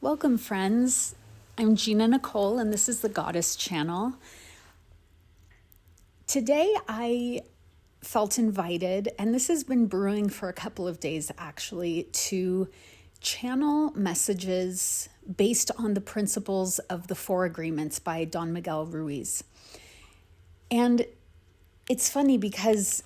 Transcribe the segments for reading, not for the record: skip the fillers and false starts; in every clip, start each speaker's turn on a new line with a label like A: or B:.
A: Welcome, friends. I'm Gina Nicole, and this is the Goddess Channel. Today, I felt invited, and this has been brewing for a couple of days actually, to channel messages based on the principles of the Four Agreements by Don Miguel Ruiz. And it's funny because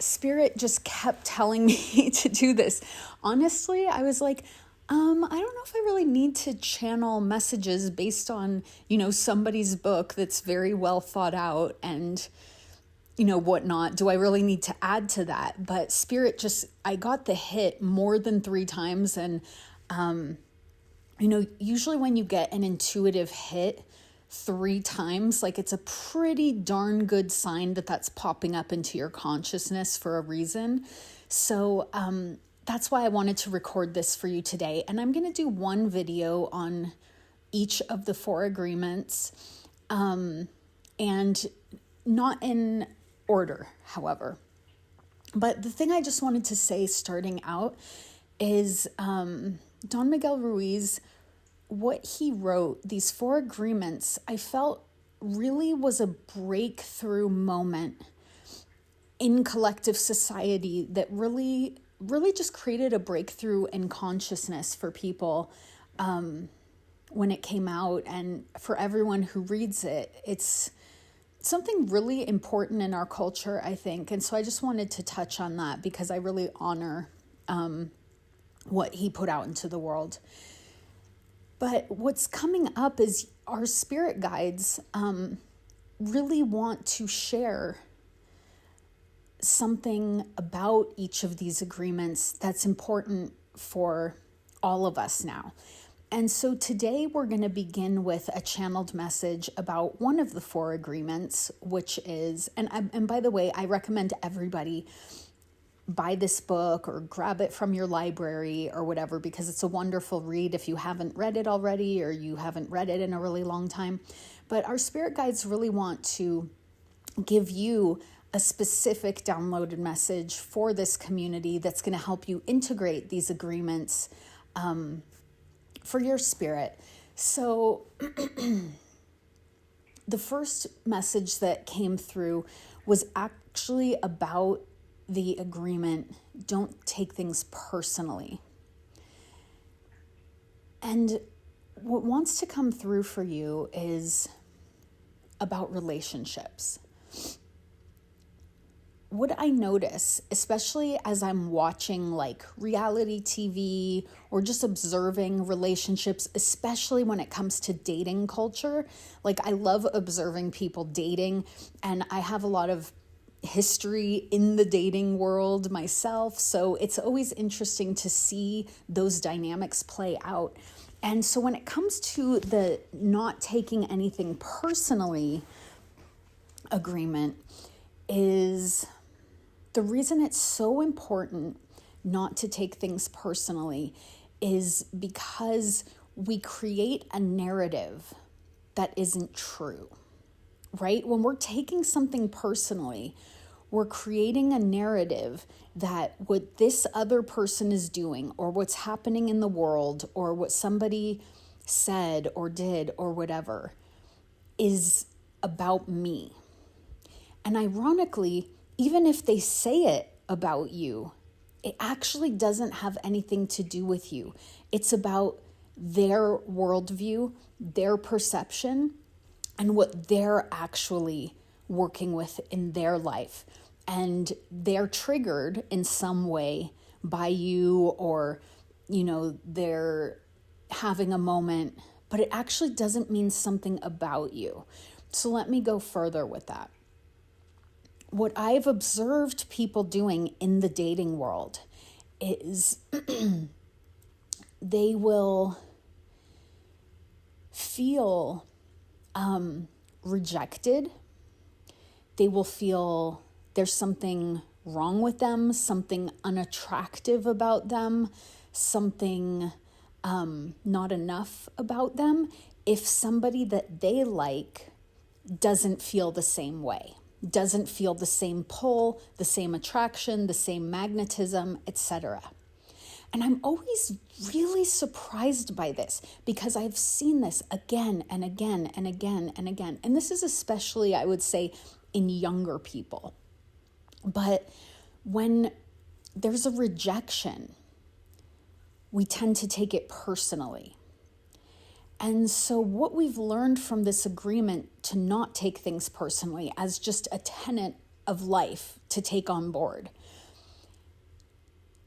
A: Spirit just kept telling me to do this. Honestly, I was like, I don't know if I really need to channel messages based on, somebody's book that's very well thought out and, whatnot. Do I really need to add to that? But Spirit I got the hit more than 3 times. And, usually when you get an intuitive hit 3 times, like it's a pretty darn good sign that that's popping up into your consciousness for a reason. So, that's why I wanted to record this for you today. And I'm going to do one video on each of the 4 agreements, and not in order, however. But the thing I just wanted to say starting out is Don Miguel Ruiz, what he wrote, these 4 agreements, I felt really was a breakthrough moment in collective society that really just created a breakthrough in consciousness for people when it came out. And for everyone who reads it, it's something really important in our culture, I think. And so I just wanted to touch on that because I really honor what he put out into the world. But what's coming up is our spirit guides really want to share something about each of these agreements that's important for all of us now. And so today we're going to begin with a channeled message about one of the 4 agreements, which is, and by the way, I recommend everybody buy this book or grab it from your library or whatever, because it's a wonderful read if you haven't read it already or you haven't read it in a really long time. But our spirit guides really want to give you a specific downloaded message for this community that's going to help you integrate these agreements for your spirit. So the first message that came through was actually about the agreement, don't take things personally. And what wants to come through for you is about relationships. What I notice, especially as I'm watching like reality TV or just observing relationships, especially when it comes to dating culture, like I love observing people dating, and I have a lot of history in the dating world myself. So it's always interesting to see those dynamics play out. And so when it comes to the not taking anything personally agreement, is the reason it's so important not to take things personally is because we create a narrative that isn't true, right? When we're taking something personally, we're creating a narrative that what this other person is doing or what's happening in the world or what somebody said or did or whatever is about me. And ironically, even if they say it about you, it actually doesn't have anything to do with you. It's about their worldview, their perception, and what they're actually working with in their life. And they're triggered in some way by you, or, they're having a moment, but it actually doesn't mean something about you. So let me go further with that. What I've observed people doing in the dating world is they will feel rejected. They will feel there's something wrong with them, something unattractive about them, something not enough about them, if somebody that they like doesn't feel the same way, doesn't feel the same pull, the same attraction, the same magnetism, etc. And I'm always really surprised by this because I've seen this again and again and again and again. And this is especially, I would say, in younger people. But when there's a rejection, we tend to take it personally. And so what we've learned from this agreement to not take things personally as just a tenet of life to take on board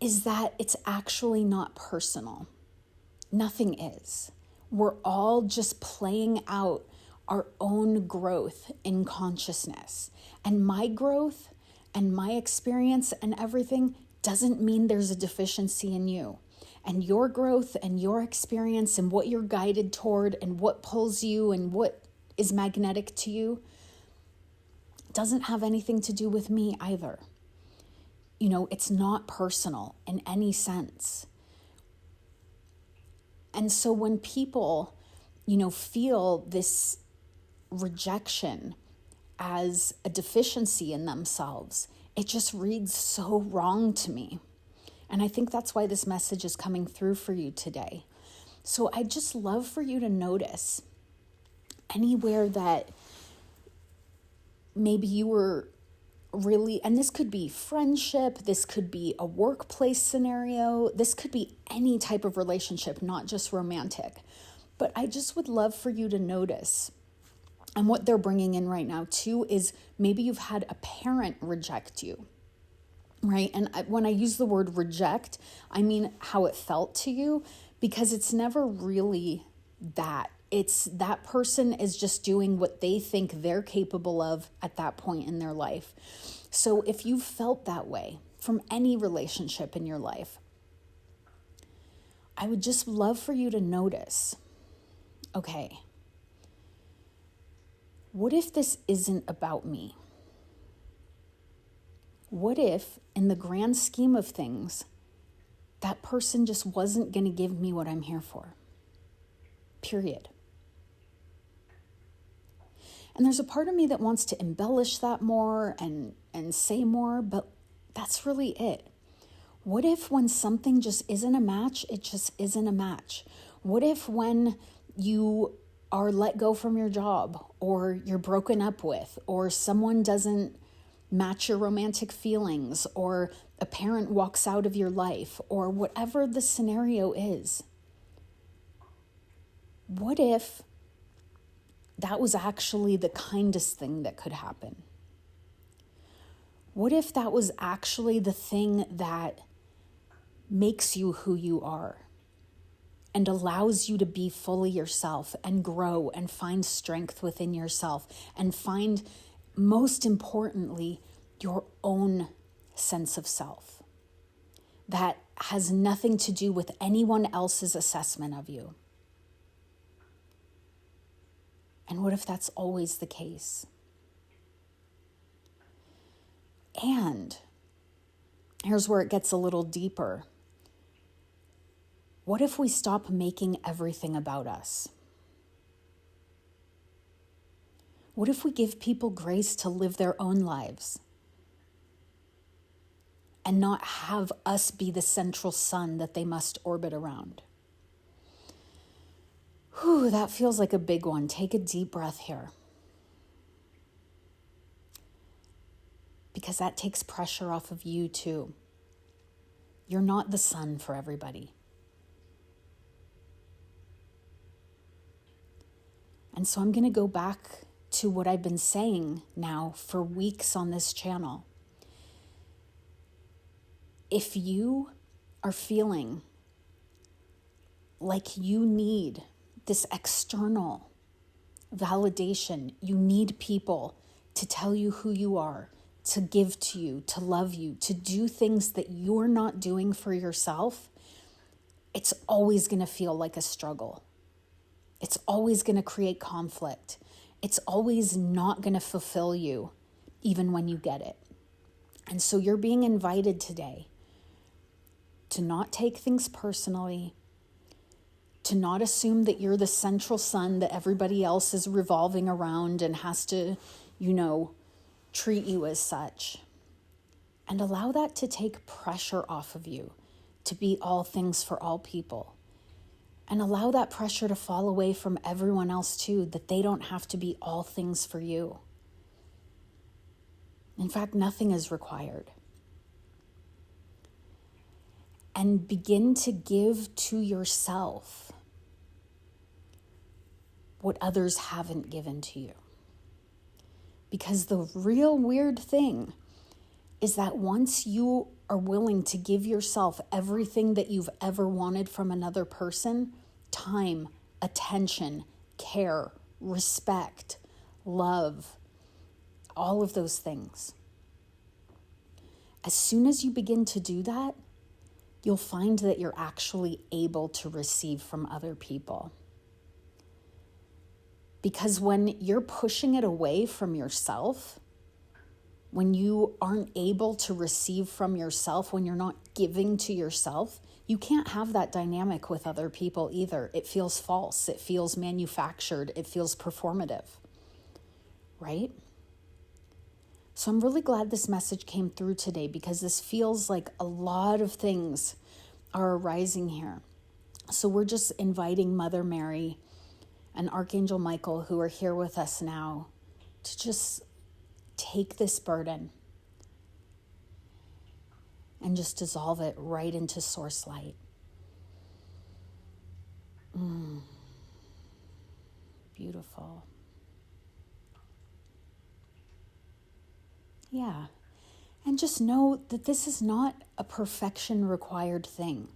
A: is that it's actually not personal. Nothing is. We're all just playing out our own growth in consciousness. And my growth and my experience and everything doesn't mean there's a deficiency in you. And your growth and your experience and what you're guided toward and what pulls you and what is magnetic to you doesn't have anything to do with me either. You know, it's not personal in any sense. And so when people, feel this rejection as a deficiency in themselves, it just reads so wrong to me. And I think that's why this message is coming through for you today. So I'd just love for you to notice anywhere that maybe you were really, and this could be friendship, this could be a workplace scenario, this could be any type of relationship, not just romantic. But I just would love for you to notice. And what they're bringing in right now too is maybe you've had a parent reject you, right? And when I use the word reject, I mean how it felt to you, because it's never really that. It's that person is just doing what they think they're capable of at that point in their life. So if you've felt that way from any relationship in your life, I would just love for you to notice, okay, what if this isn't about me? What if, in the grand scheme of things, that person just wasn't going to give me what I'm here for? Period. And there's a part of me that wants to embellish that more and say more, but that's really it. What if when something just isn't a match, it just isn't a match? What if when you are let go from your job, or you're broken up with, or someone doesn't match your romantic feelings, or a parent walks out of your life, or whatever the scenario is? What if that was actually the kindest thing that could happen? What if that was actually the thing that makes you who you are and allows you to be fully yourself and grow and find strength within yourself and find, most importantly, your own sense of self that has nothing to do with anyone else's assessment of you? And what if that's always the case? And here's where it gets a little deeper. What if we stop making everything about us? What if we give people grace to live their own lives and not have us be the central sun that they must orbit around? Whew, that feels like a big one. Take a deep breath here. Because that takes pressure off of you too. You're not the sun for everybody. And so I'm going to go back to what I've been saying now for weeks on this channel. If you are feeling like you need this external validation, you need people to tell you who you are, to give to you, to love you, to do things that you're not doing for yourself, it's always going to feel like a struggle. It's always going to create conflict. It's always not going to fulfill you, even when you get it. And so you're being invited today to not take things personally, to not assume that you're the central sun that everybody else is revolving around and has to, treat you as such. And allow that to take pressure off of you. to be all things for all people. And allow that pressure to fall away from everyone else too, that they don't have to be all things for you. In fact, nothing is required. And begin to give to yourself what others haven't given to you. Because the real weird thing is that once you are willing to give yourself everything that you've ever wanted from another person, time, attention, care, respect, love, all of those things. As soon as you begin to do that, you'll find that you're actually able to receive from other people. Because when you're pushing it away from yourself, when you aren't able to receive from yourself, when you're not giving to yourself, you can't have that dynamic with other people either. It feels false. It feels manufactured. It feels performative, right? So I'm really glad this message came through today, because this feels like a lot of things are arising here. So we're just inviting Mother Mary and Archangel Michael, who are here with us now, to just take this burden and just dissolve it right into source light. Beautiful. Yeah. And just know that this is not a perfection required thing.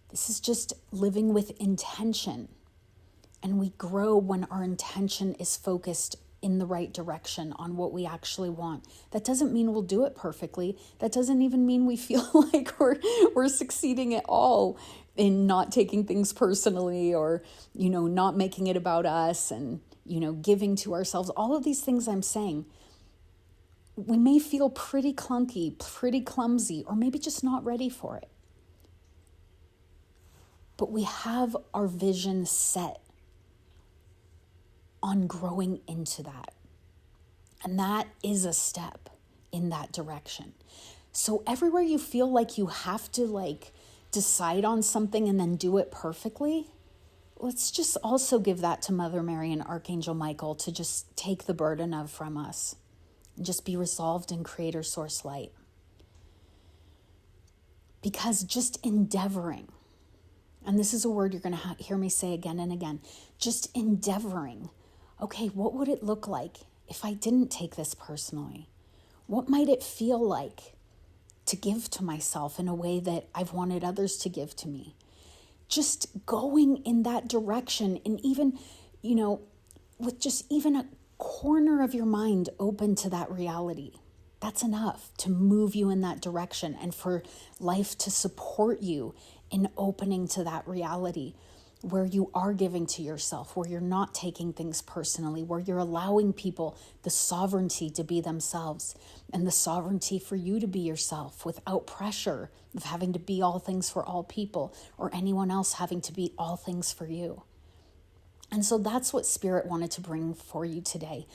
A: This is just living with intention. And we grow when our intention is focused in the right direction on what we actually want. That doesn't mean we'll do it perfectly. That doesn't even mean we feel like we're succeeding at all in not taking things personally, or, not making it about us, and, giving to ourselves. All of these things I'm saying, we may feel pretty clunky, pretty clumsy, or maybe just not ready for it. But we have our vision set on growing into that. And that is a step in that direction. So everywhere you feel like you have to decide on something and then do it perfectly, let's just also give that to Mother Mary and Archangel Michael to just take the burden of from us and just be resolved in Creator Source Light. Because just endeavoring, and this is a word you're going to hear me say again and again, just endeavoring. Okay, what would it look like if I didn't take this personally? What might it feel like to give to myself in a way that I've wanted others to give to me? Just going in that direction, and even, with just even a corner of your mind open to that reality. That's enough to move you in that direction, and for life to support you in opening to that reality, where you are giving to yourself, where you're not taking things personally, where you're allowing people the sovereignty to be themselves, and the sovereignty for you to be yourself without pressure of having to be all things for all people, or anyone else having to be all things for you. And so that's what Spirit wanted to bring for you today,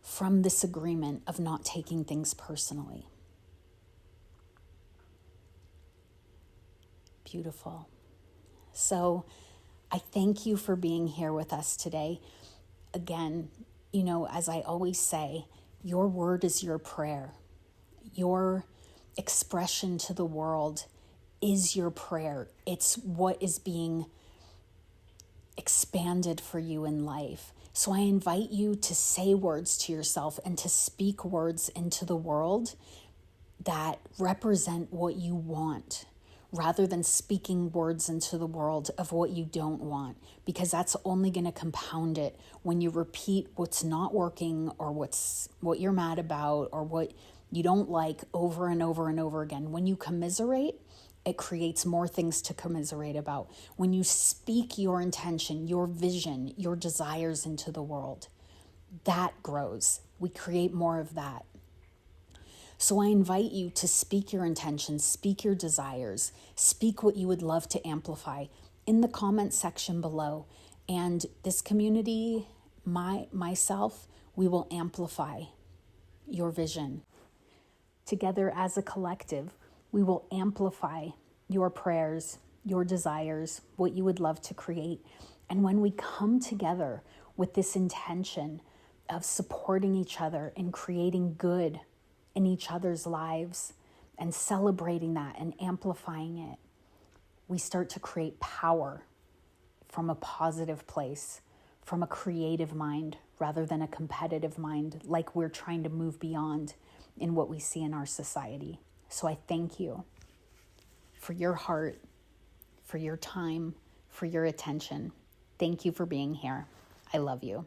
A: from this agreement of not taking things personally. Beautiful. So I thank you for being here with us today. Again, as I always say, your word is your prayer. Your expression to the world is your prayer. It's what is being expanded for you in life. So I invite you to say words to yourself and to speak words into the world that represent what you want, rather than speaking words into the world of what you don't want, because that's only going to compound it when you repeat what's not working, or what you're mad about, or what you don't like over and over and over again. When you commiserate, it creates more things to commiserate about. When you speak your intention, your vision, your desires into the world, that grows. We create more of that. So I invite you to speak your intentions, speak your desires, speak what you would love to amplify in the comment section below. And this community, myself, we will amplify your vision. Together as a collective, we will amplify your prayers, your desires, what you would love to create. And when we come together with this intention of supporting each other and creating good in each other's lives and celebrating that and amplifying it, we start to create power from a positive place, from a creative mind rather than a competitive mind, like we're trying to move beyond in what we see in our society. So I thank you for your heart, for your time, for your attention. Thank you for being here. I love you.